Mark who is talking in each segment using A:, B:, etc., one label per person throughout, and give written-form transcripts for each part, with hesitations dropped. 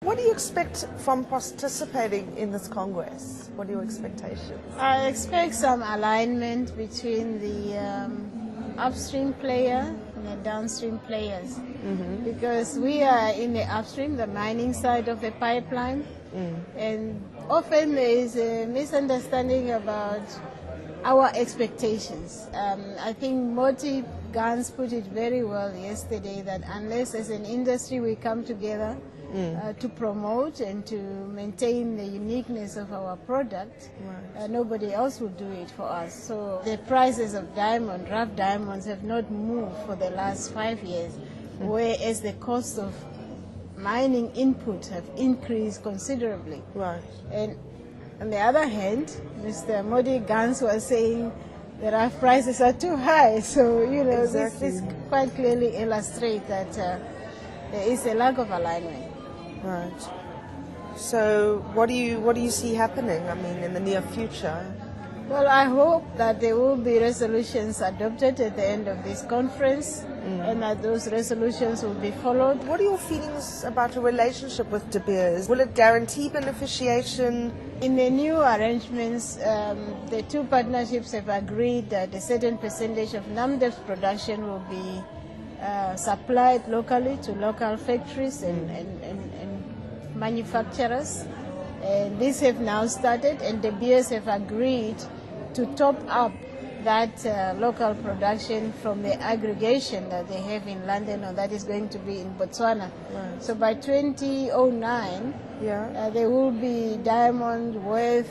A: What do you expect from participating in this Congress? What are your expectations?
B: I expect some alignment between the upstream player and the downstream players, because we are in the upstream, the mining side of the pipeline, and often there is a misunderstanding about our expectations. I think Moti Gans put it very well yesterday that unless as an industry we come together to promote and to maintain the uniqueness of our product, nobody else will do it for us. So the prices of rough diamonds have not moved for the last 5 years, whereas the cost of mining input have increased considerably.
A: Right.
B: And on the other hand, Mr. Modi Gans was saying the rough prices are too high. So, this quite clearly illustrates that there is a lack of alignment.
A: Right. So what do you see happening, in the near future?
B: Well, I hope that there will be resolutions adopted at the end of this conference and that those resolutions will be followed.
A: What are your feelings about a relationship with De Beers? Will it guarantee beneficiation?
B: In the new arrangements, the two partnerships have agreed that a certain percentage of Namdeb's production will be supplied locally to local factories and manufacturers. And these have now started, and De Beers have agreed to top up that local production from the aggregation that they have in London, or that is going to be in Botswana. Right. So by 2009, there will be diamond worth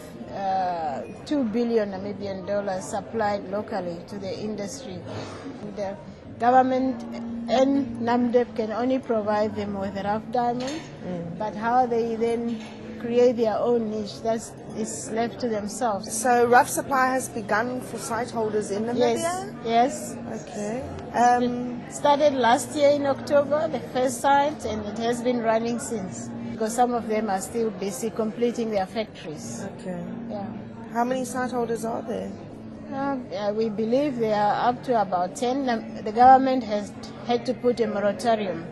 B: 2 billion Namibian dollars supplied locally to the industry. The government and Namdeb can only provide them with rough diamonds, but how they then create their own niche, that is left to themselves.
A: So rough supply has begun for site holders in Namibia?
B: Yes.
A: Okay.
B: It started last year in October, the first site, and it has been running since, because some of them are still busy completing their factories.
A: Okay.
B: Yeah.
A: How many site holders are there?
B: We believe there are up to about 10. The government has had to put a moratorium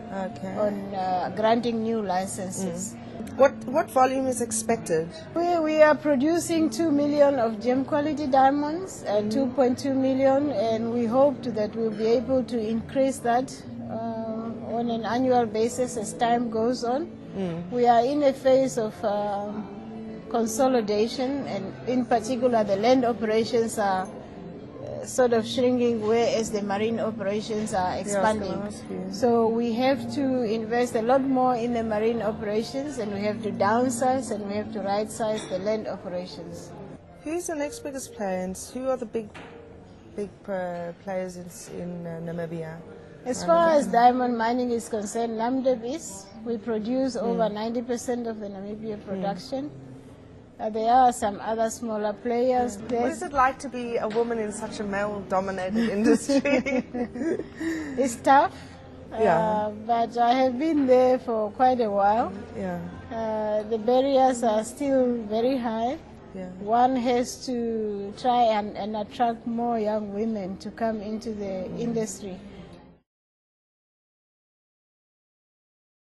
B: on granting new licenses.
A: What volume is expected?
B: We are producing 2 million of gem quality diamonds, 2.2 million, and we hope that we'll be able to increase that on an annual basis as time goes on. We are in a phase of consolidation, and in particular the land operations are sort of shrinking, whereas the marine operations are expanding. So we have to invest a lot more in the marine operations, and we have to downsize, and we have to right-size the land operations.
A: Who's the next biggest player, and who are the big players in Namibia?
B: As far as diamond mining is concerned, Namdeb is. We produce over 90% of the Namibia production. There are some other smaller players.
A: What is it like to be a woman in such a male-dominated industry?
B: It's tough, but I have been there for quite a while. The barriers are still very high. One has to try and attract more young women to come into the industry.